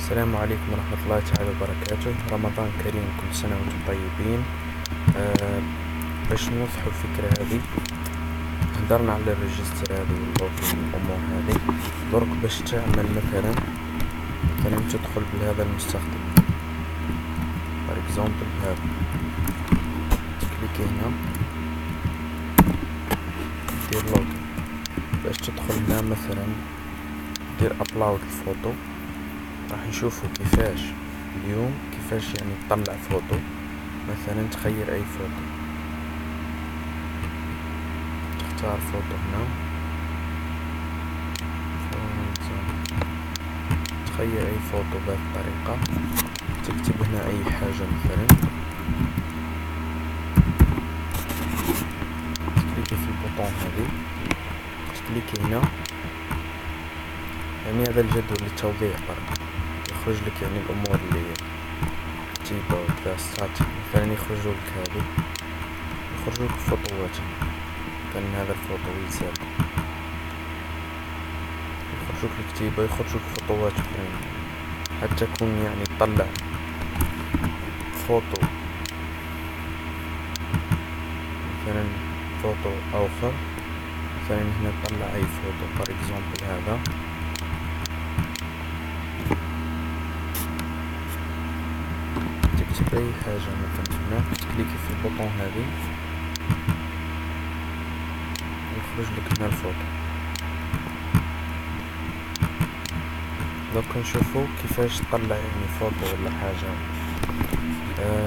السلام عليكم ورحمة الله تعالى وبركاته. رمضان كريم، كل سنة وانتم طيبين. باش نوضحوا الفكرة هذه هدرنا على الريجستر هذه واللوجين والأمور هذه. درك باش تعمل مثلا تدخل بهذا المستخدم for example هذا، تكليكي هنا دير لوجين. باش تدخل هنا مثلا دير ابلود الفوتو، راح نشوفوا كيفاش اليوم يعني تطلع فوتو. مثلا تخير اي فوتو، تختار فوتو هنا، تخير اي فوتو بهذه الطريقة. تكتب هنا اي حاجة، مثلا تكليكي في البوطون هذه، تكليكي هنا. يعني هذا الجدول للتوضيح برك، يخرج لك يعني الامور اللي كتيبة وكذا ستاتيك. مثلا يخرجوا لك هذه، يخرجوا لك فوتوات. مثلا هذا الفوتو يزال، يخرجوا لك الكتيبة، يخرجوا لك خطوات اخرين. حتى تكون يعني تطلع فوتو، مثلا فوتو اخر. مثلا هنا تطلع اي فوتو for example هذا. تكتب اي حاجة مثلا هنا، تكليكي في البوطون هذه، يخرج لك هنا الفوتو. دوك نشوفو كيفاش تطلع يعني فوتو ولا حاجة.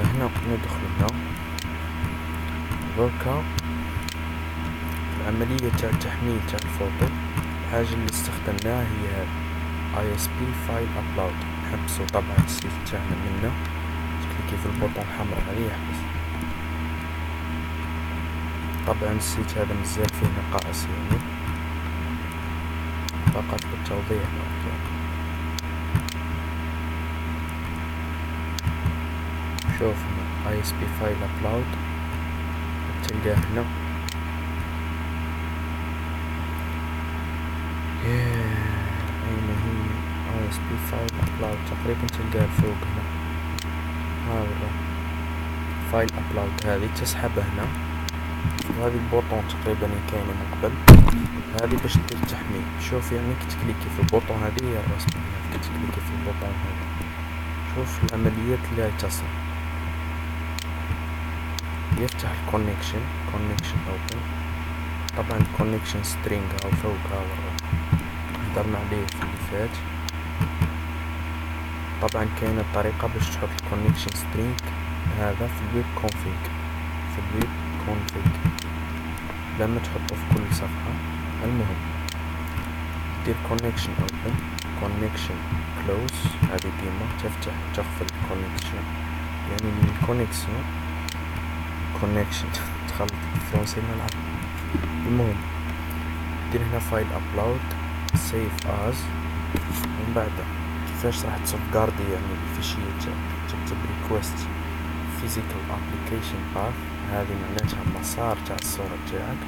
هنا ندخل هنا دركا العملية تاع التحميل تاع الفوتو. الحاجة اللي استخدمناها هي هذا ISP فايل ابلود. نحبسو طبعا السيت تاعنا منه، تكليكي في البوطون الحمراء هذه يحبس. طبعا السيت هذا مازال فيه نقائص، يعني فقط للتوضيح. شوف هنا ISP فايل ابلود، تلقاه هنا. أين هي ISP فايل ابلود؟ تقريبا تلقاه فوق هنا. هذا فايل ابلود، هذه تسحبه هنا. وهذه البوطون تقريبا كاينه من قبل. هذه باش دير التحميل. شوف يعني كتكليكي في البوطون هذه هي الرسمه، كتكليكي في البوطون هذا. شوف العمليات اللي راهي تصل. يفتح الكونيكشن اوبن. طبعا الكونيكشن سترينج او فوقها هدرنا عليه في اللي فات. طبعا كاينه طريقه باش تحط الكونيكشن سترينج هذا في الويب كونفيج لما تحطه في كل صفحه. المهم دير كونيكشن اوبن، كونيكشن كلوز. هذه ديما تفتح وتقفل الكونيكشن، يعني من كونيكشن تخلط الفرنسي مع المهم دير هنا فايل ابلود سيف از. ومن بعد كيفاش راح تسوفغاردي يعني الفيشيه تاعك. تكتب ريكويست فيزيكال ابليكيشن باث، هذه معناتها مسار تاع الصورة تاعك.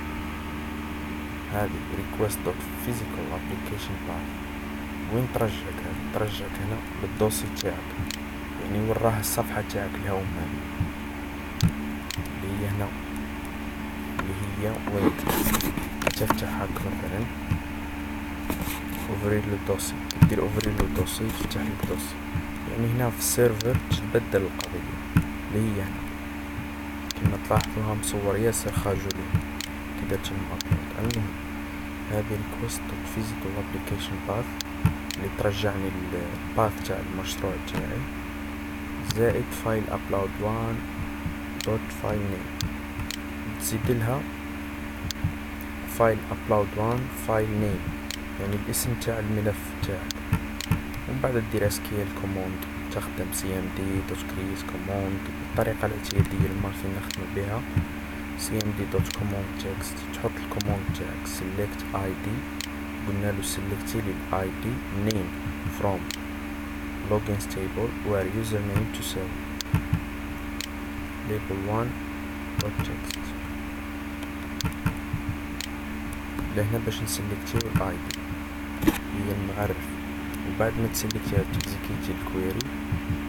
هذه ريكويست دوت فيزيكال ابليكيشن باث. وين ترجعك؟ هذه ترجعك هنا للدوسي تاعك، يعني وين راه الصفحة تاعك الهوم هذه اللي هي هنا، اللي هي وين تفتح هاك مثلا اوفري للدوسي. دير اوفري للدوسي، تفتح لك دوسي. يعني هنا في السيرفر تتبدل القضية اللي هي هنا كما تلاحظوها مصور ياسر خجولي كي درت المابلود. المهم هذه request physical application path اللي ترجعني الباث تاع المشروع تاعي، زائد فايل upload 1 دوت فايل name. تزيد لها فايل upload 1 فايل name، يعني الاسم تاع الملف تاعك. ومن بعد دير SQL command، تخدم cmd دوت create command بالطريقة الاعتيادية اللي مارفين نخدم بها. cmd دوت command text، تحط الكوموند تاعك select id. قلنا له select لي id name from login table where username to save label 1 dot text. لهنا باش نسلكتيو الاي دي هي المعرف، بعد ما تسلكتيها تكزيكيتي الكويري،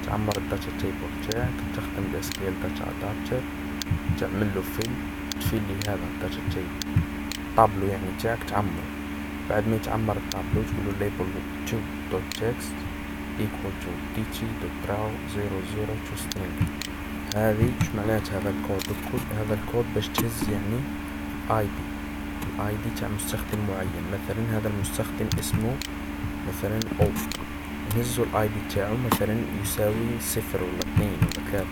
تعمر الداتا تيبل تاعك، تستخدم الاسكيل داتا ادابتر، تعمل له فيل، تفيل لي هذا الداتا تيبل طابلو يعني تاعك تعمر. بعد ما يتعمر الطابلو تقولو label 2.text equal to dt.draw 00 to string. هذه وش معنات هذا الكود؟ هذا الكود باش تهز يعني الاي دي تاع مستخدم معين. مثلا هذا المستخدم اسمه مثلا او، نهزو الاي دي تاعو مثلا يساوي 0 ولا 2 ولا 3،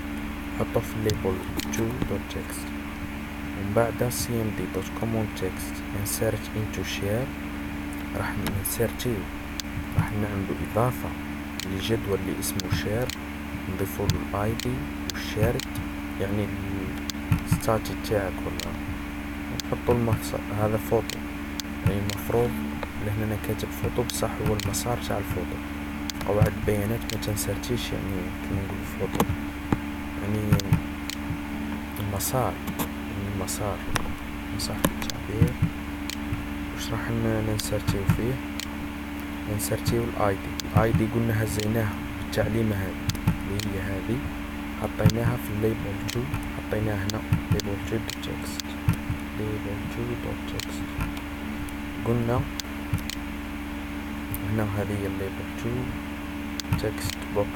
نحطه في الليبل 2.text، ومن بعد cmd.common.text insert into share، راح نسيرتيو، راح نعملو اضافة لجدول اللي اسمه share، نضيفو له الاي دي والشارد يعني الستاتي تاعك، ولا نحطو المسار. هذا فوتو يعني المفروض لهنا انا كاتب فوتو بصح هو المسار تاع الفوتو. قواعد البيانات ما تنسرتيش يعني كيما نقول فوتو يعني المسار، يعني المسار صح التعبير. وش راح ننسرتيو فيه؟ ننسرتيو الاي دي قلنا هزيناها بالتعليمة هذه اللي هي هذه، حطيناها في الليبل 2، حطيناها هنا label 2.text label 2.text. قلنا هنا هذه هي الليبل 2 text box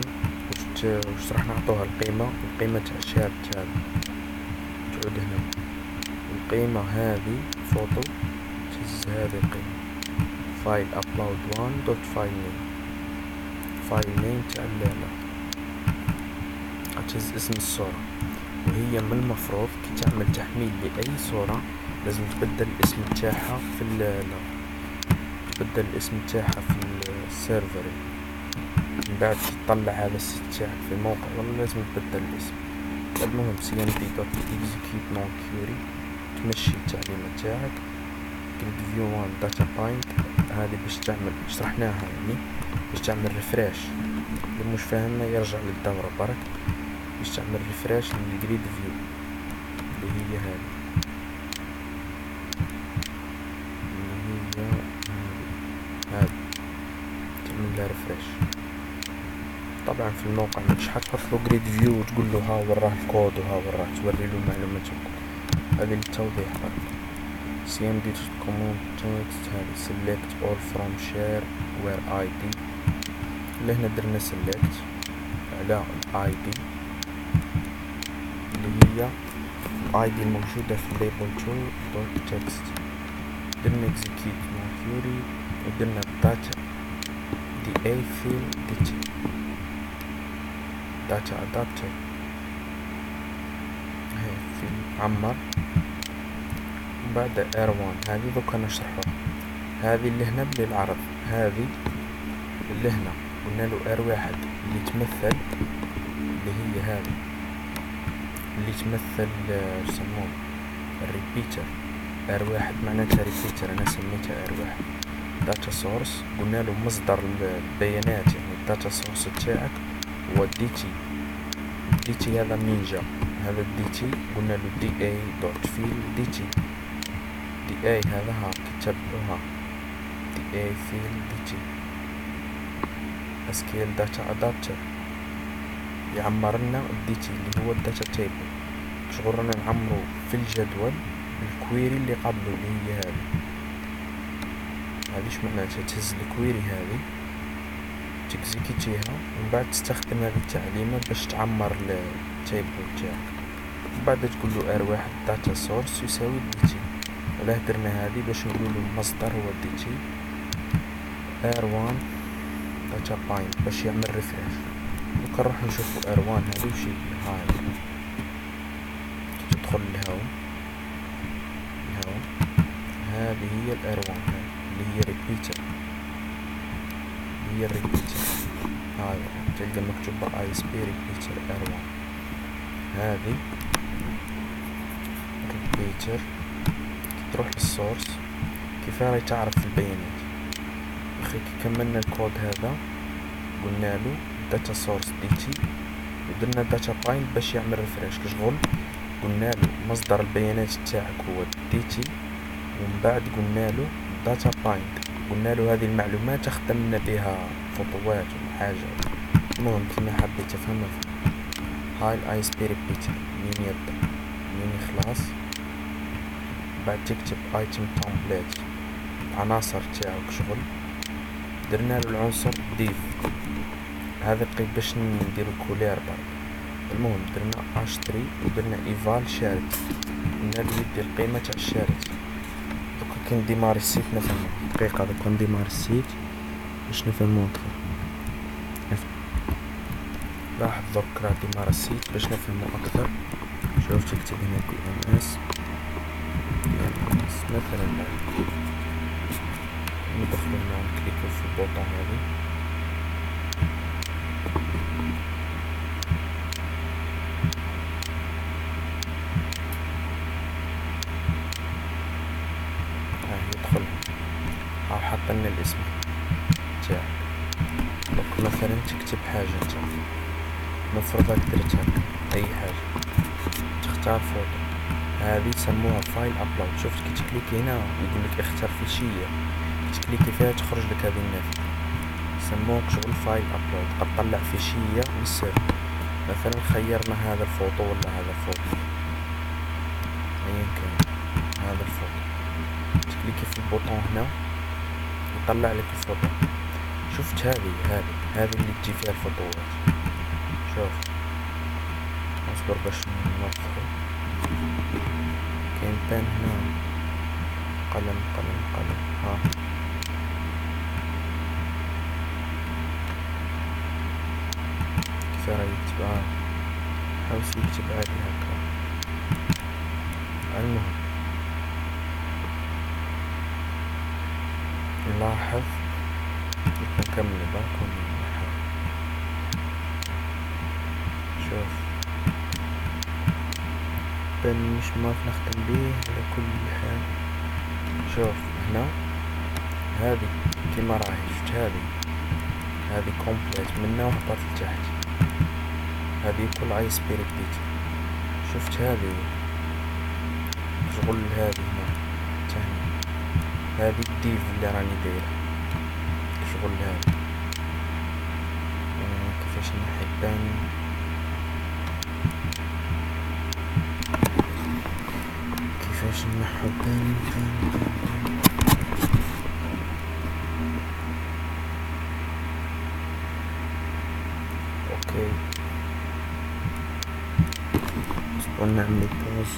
1، وش راح نعطوها القيمة تاع الشارد تاعنا تعود هنا. القيمة هذه فوتو تهز هذه القيمة فايل upload 1.file name، فايل نيم تاع تهز اسم الصورة. وهي من المفروض كي تعمل تحميل لأي صورة لازم تبدل الاسم تاعها في تبدل الاسم تاعها في السيرفر. من بعد تطلع هذا السيت تاعك في الموقع والله لازم تبدل الاسم. المهم cmd.execute non query، تمشي التعليمة تاعك grid view 1 data point. هذه باش تعمل شرحناها يعني باش تعمل ريفريش، اللي مش فاهمنا يرجع للدورة برك. باش تعمل ريفريش للجريد فيو اللي هي هذه، تعمل لها ريفريش. طبعا في الموقع مش حتحط له جريد فيو وتقول له ها وراه الكود وها وراه توري له معلومات الكود. هذه للتوضيح برك. cmd.common.text هذه select all from share where id، اللي هنا درنا select على الاي دي اللي هي الاي دي الموجودة في label 2.text. درنا execute non query ودرنا data da field data adapter هاي في عمر. وبعد R1 هذه دوكا نشرحها. هذه اللي هنا بالعرض، هذه اللي هنا قلنا له R1 اللي تمثل اللي هي هذه اللي تمثل يسموه الريبيتر. R1 معناتها ريبيتر، انا سميتها R1 داتا سورس. قلنا له مصدر البيانات يعني الداتا سورس تاعك هو دي تي هذا منين جا؟ هذا دي تي قلنا له da.fill da هذا ها كتب له ها da fill da SQL data adapter يعمر لنا الدي تي اللي هو الداتا تيبل. شغل رانا نعمرو في الجدول الكويري اللي قبله اللي هي هذه ايش معناتها؟ تهز الكويري هذه تكزيكيتيها ومن بعد تستخدم هذه التعليمة باش تعمر التيبل تاعك. ومن بعد تقول له R1 داتا سورس يساوي دي تي. علاه درنا هذه باش نقولو المصدر هو دي تي، R1 داتا بايند باش يعمل ريفريش. دوكا نروح نشوفو R1 هذه وش هي. هاي تدخل الهوا هذه هي R1 اللي هي ريبيتر، هي الريبيتر. هاي تلقى مكتوبة ISP ريبيتر R1. هذه ريبيتر تروح للسورس كيف راهي تعرف البيانات. اخي كي كملنا الكود هذا قلنا له داتا سورس دي تي ودرنا داتا بايند باش يعمل ريفريش. كشغل قلنا له مصدر البيانات تاعك هو دي تي، ومن بعد قلنا له داتا بايند قلنا له هذه المعلومات خدمنا بها خطوات وحاجة. المهم كيما حبيت تفهم هاي الاي سبيريت بيتر منين يبدا منين يخلص. بعد تكتب ايتم تمبليت عناصر تاعك شغل. درنا له العنصر ديف هذا قيب باش نديرو كولير برك. المهم درنا اشتري ودرنا ايفال شارت قلنا له يدي القيمة تاع الشارت. دوكا كنديماري السيت نفهمو دقيقة. دوكا نديماري السيت باش نفهمو اكثر. لاحظ درك راه ديماري السيت باش نفهمو اكثر. شوف تكتب هنا DNS مثلا ندخلو هنا نكليكو في البوطون هذي. يدخل ها حطلنا الاسم تاعك. دوك مثلا تكتب حاجة انت نفرض راك درت هكا اي حاجة تختار فوطو هذه يسموها فايل ابلود. شفت كي تكليكي هنا يقولك اختار فيشية كي تكليكي فيها تخرج لك هذه النافذة يسموك شغل فايل ابلود. قد طلع فيشية من السيرفر مثلا خيرنا هذا الفوطو ولا هذا الفوطو ايا كان هذا الفوطو تكليكي في البوطون هنا يطلع لك الفوطو. شفت هذه اللي تجي فيها الفوطوات. شوف اصبر باش نوضحو. كاين بان هنا قلم ها كيف راه يكتب حاول يكتب عادي هكا. المهم نلاحظ نكمل برك ونحاول. شوف بان مش ما نخدم بيه على كل حال. شوف هنا هذه كيما راهي شفت هذه كومبليت منا وهبط لتحت. هذه كل اي سبيريت بيتر. شفت هذه شغل هذه هنا تاني هذه الديف اللي راني دايره شغل هذا. كيفاش نحي البان كيفاش نحو البان اوكي اصبر نعمل بوز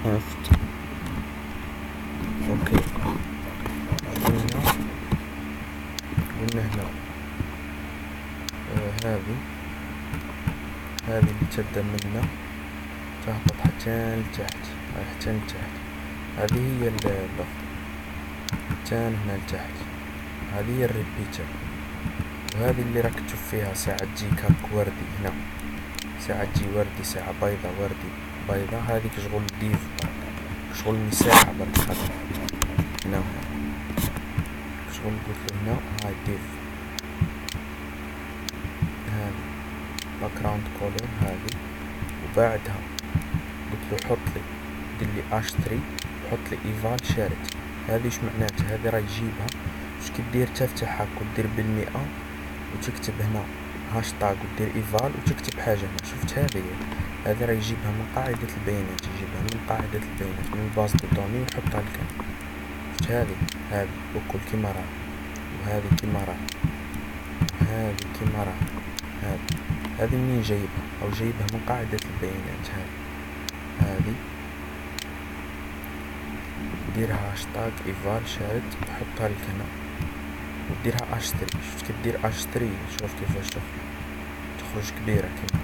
افت. اوكي قلنا هنا هذه اللي تبدا منا تهبط حتى لتحت هذه هي اللفظ حتى هنا لتحت. هذه هي الريبيتر وهذه اللي راك تشوف فيها ساعة تجيك هاك وردي هنا ساعة تجي وردي ساعة بيضة وردي بيضة. هذيك شغل ديف شغل مساحة برك خدم هنا شغل قلت له هنا هاي ديف هذه باك جراوند كولر هذه. وبعدها قلت له حط لي دير لي اشتري حط لي ايفال شارت. هذه ايش معناتها؟ هذه راه يجيبها واش كدير تفتحها ودير بالمئة وتكتب هنا هاشتاغ ودير ايفال وتكتب حاجة هنا. شفت هذه راه يجيبها من قاعدة البيانات من الباز دو دوني ويحطها لك. شفت هذه وكل كيما راه وهذه كيما راه هذه منين جايبها او جايبها من قاعدة البيانات. هذه ديرها هاشتاغ ايفال شارت وحطها لك هنا وديرها اشتري. شفت كدير اشتري شوف كيفاش تخرج كبيرة كيما.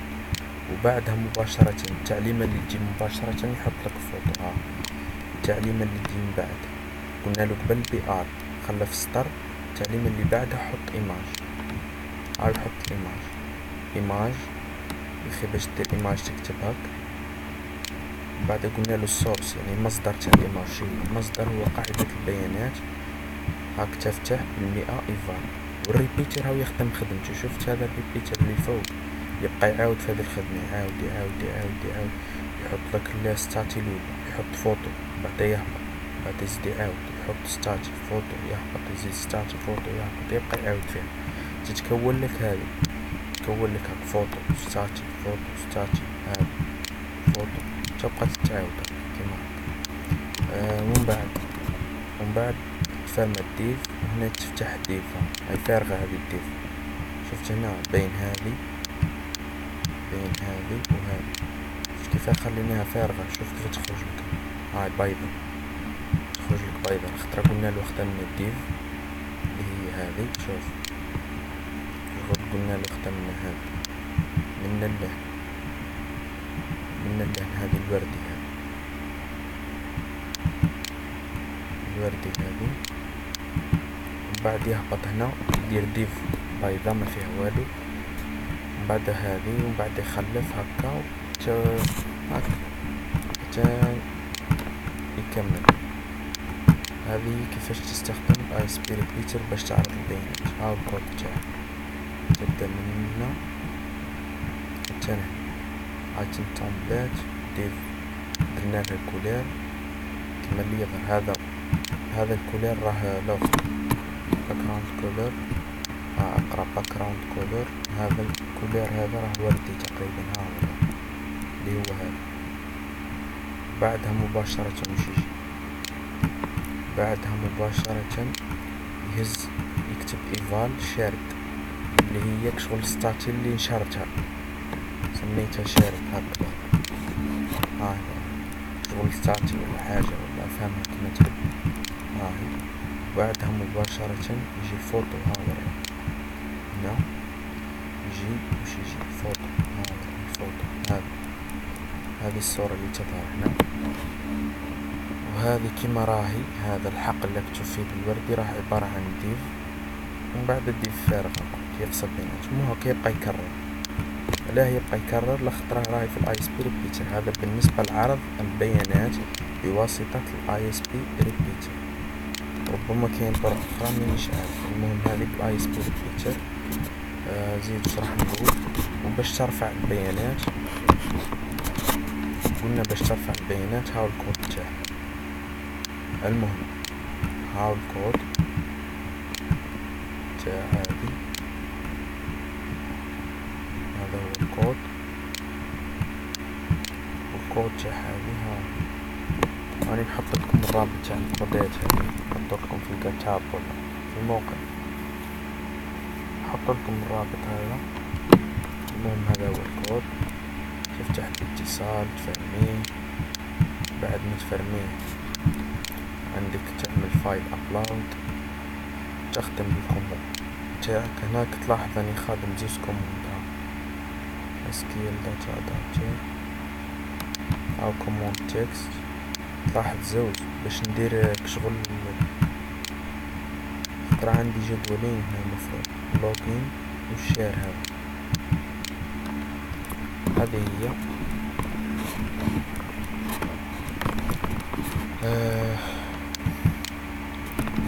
وبعدها مباشرة التعليمة اللي تجي مباشرة يحط لك فوطو. التعليمة اللي تجي من بعد قلنا له قبل بي ار خلى في السطر. التعليمة اللي بعدها حط ايماج. حط ايماج يخي باش دير ايماج تكتب هاك. بعد قلنا له السورس يعني المصدر تاع الايماج. المصدر هو قاعدة البيانات هاك تفتح بالمئة ايفال. والريبيتر هاو يخدم خدمته. شفت هذا الريبيتر اللي فوق يبقى يعاود في هذه الخدمة يعاود يحط لك الستاتي الاولى يحط فوطو بعد يهبط بعد يزيد يعاود يحط ستاتيك فوتو يهبط، يزيد ستاتيك فوتو يهبط، يبقى يعاود فيها. تتكون لك هذه، تكون لك هاك فوتو ستاتيك فوتو ستاتيك هذا فوتو، تبقى تتعاود كيما هاك. ومن بعد تفرم الديف، وهنا تفتح ديف هاي فارغة هذه الديف. شفت هنا بين هذه وهذه، شوف كيف خليناها فارغة، شوف كيف تخرج لك هاي بيضة، تخرج لك بيضة خاطر قلنا له وقتها من الديف اللي هي هذه. شوف قلنا له وقتها من هذا من اللهن هذه الوردي، هذه وبعد يهبط هنا يدير ديف بيضة ما فيها والو، من بعد هذه ومن بعد يخلف هكا حتى يكمل. هذه كيفاش تستخدم اي اس بي ريبيتر باش تعرض البيانات. هاو الكود تاعها، تبدا من هنا حتى هنا ايتم تمبلات ديف، درنا لها الكولير كما اللي يظهر. هذا الكولير راه لوغ باكراوند كولر، اقرا باكراوند كولر. هذا الكولير هذا راه وردي تقريبا، ها اللي هو هذا. بعدها مباشرة يهز يكتب ايفال شارد اللي هي شغل ستاتي اللي نشرتها، سميتها شارد هكذا. شغل ستاتي ولا حاجة ولا افهمها كما تحب. بعدها مباشرة يجي الفوتو. هنا يجي فوتو، الفوتو هذه الصورة اللي تظهر هنا، وهذه كما راهي. هذا الحقل اللي مكتوب فيه بالوردي راه عبارة عن ديف، ومن بعد الديف فارغة يفصل بيناتهم، مو هكا يبقى يكرر. لا يبقى يكرر لخطرة راهي في الاي اس بي ريبيتر. هذا بالنسبة لعرض البيانات بواسطة الاي اس بي ريبيتر. ربما كاين طرق اخرى مانيش عارف. المهم هذه بالاي اس بي ريبيتر. زيد واش راح نقول. وباش ترفع البيانات، قلنا باش ترفع البيانات هاو الكود تاعها. المهم هاو الكود تاع هذه، هذا هو الكود تاع هذه. راني نحط لكم الرابط تاع الكودات هذه، نحط لكم في الكتاب ولا في الموقع، نحط لكم الرابط هذا. المهم هذا هو الكود. تفتح الاتصال تفرميه، بعد ما تفرميه عندك تعمل فايل ابلود، تختم بالكوموند تاعك. هناك تلاحظ اني خادم زوز كوموند، سكيل داتا ادابتر او كوموند تكست. تلاحظ زوج باش ندير شغل. ترى عندي جدولين هنا المفروض لوجين والشير. هذه هي.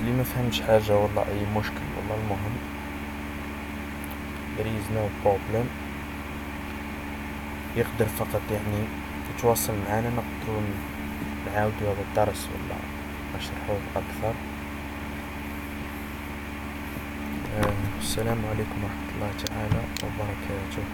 اللي ما فهمش حاجة والله اي مشكل والله، المهم there is no problem، يقدر فقط يعني يتواصل معنا، نقدروا نعاودوا هذا الدرس ولا نشرحوه اكثر. السلام عليكم ورحمة الله تعالى وبركاته.